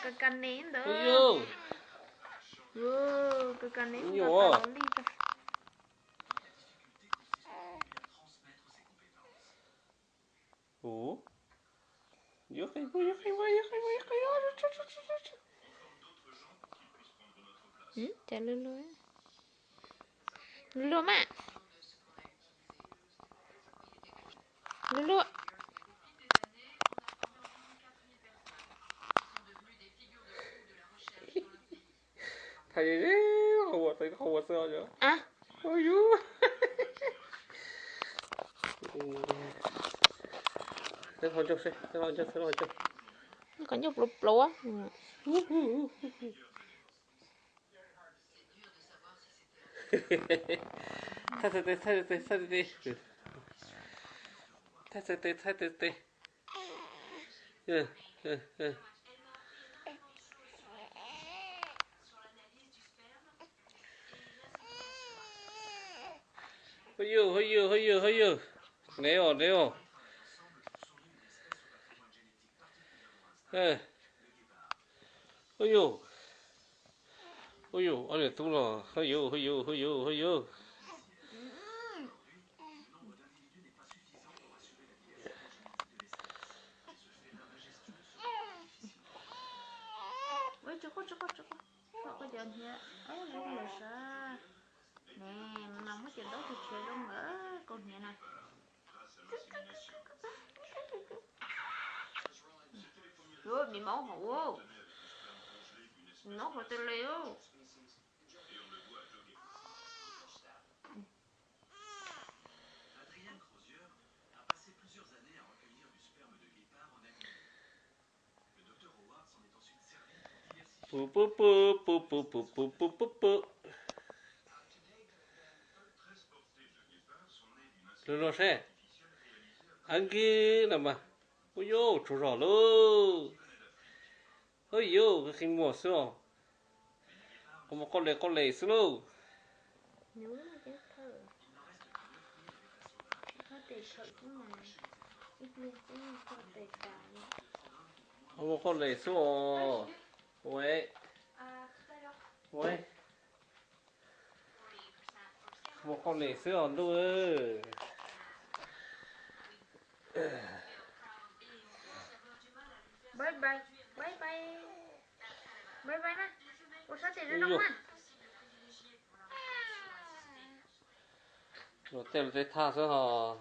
cái cành nến đó. Cái cành nến Yo. Ủa? Yo hay quá. Chả lulu. Lulu mà. Lulu. Thầy không có sơ chứ. À. Ôi dú. Thế thôi cho. Có nhục lục lúa. Thay tê. Hơi you. Neo. Ôi dồi, anh tung rồi, hơi you. Ôi choco. Sao có chuyện vậy? Lấy lời sao? Nè, nằm cái chuyện đó thì chơi đâu nữa. Con nhẹ này. Ôi, bị máu hổ. Nó hổ tê liêu. Pu. Rồi xe. Anh kia nằm mà. Ôi dồi, chú rõ luôn. Hơi you, cái khinh mùa xưa. Không có con lệ xưa luôn. Nhú mà chứ thở. Nó tệ thở chứ mà. Ít lên chứ có tệ cả. Không có con lệ xưa. Ôi. Không có con lệ xưa luôn. Bye nè. Ủa sao tệ nó đông mà? Rồi tên là tha sữa hò.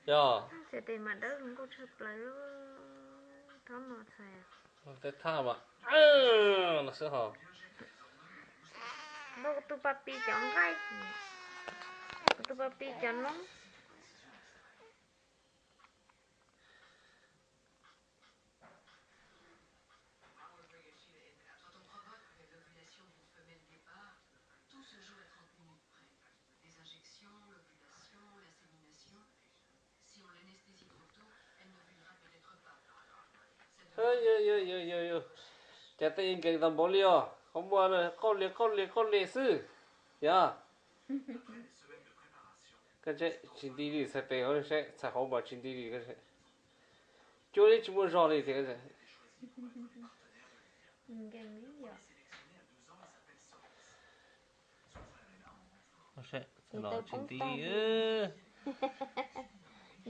Yo. Sẽ tệ mà đỡ không có chụp lại đó. Đó mà xài. Rồi tha mà. Nó sữa hò. Đâu tu papi chọn gai. Tu papi chọn lắm. Yo. Chả tên cái tầm bố liò. Không mua nữa. Con lệ sư. Ya. Cái chế chính đi đi sẽ tên hơn sẽ không bảo chính đi cái sẽ. Chỗ này chỉ muốn rõ đi thì cái sẽ. Sẽ nó chính đi.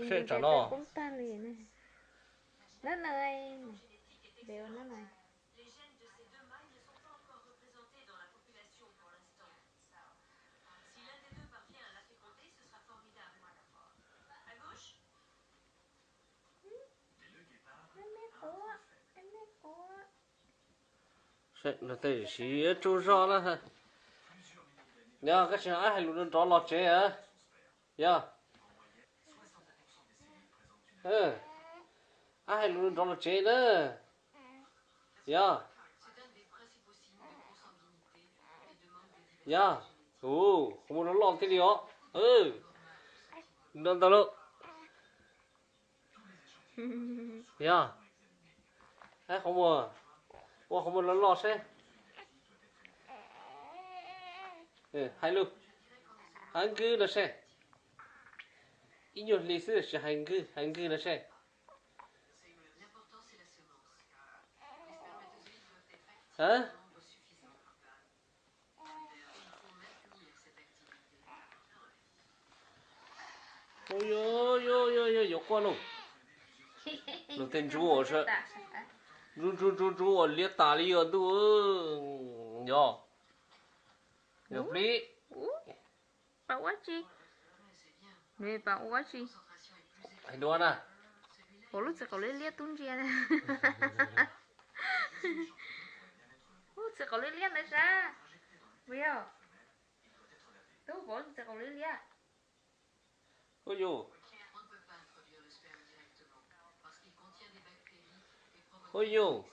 Sẽ trả nó. Nó này. Đều nó này. Sẽ nó tới xí chỗ rõ đó hả. Nhá, cái chuyện ai hay luôn rõ lọt chế hả. Ya. Ai hay luôn rõ lọt chế nữa. Ya. Ồ, không muốn lọt thế đi ó. Đừng tao lộ. Ya. Ai không muốn. Ủa không muốn lọt xe. Hai luôn. Hành cư là xe. Ý nhột lý sư là hành cư là xe. hả ôi yo yo yo yo yo qua luôn nó tên chú ở sợ chú ở liệt tà li ở tu yo yo pli Bảo quá chi? Nè bảo quá chi? hay đoan à Ủa lúc sẽ có lấy liệt tung chia này. Lúc sẽ có lấy liệt này sao? Bây giờ đâu có sẽ có lấy liệt. ôi yo ôi yo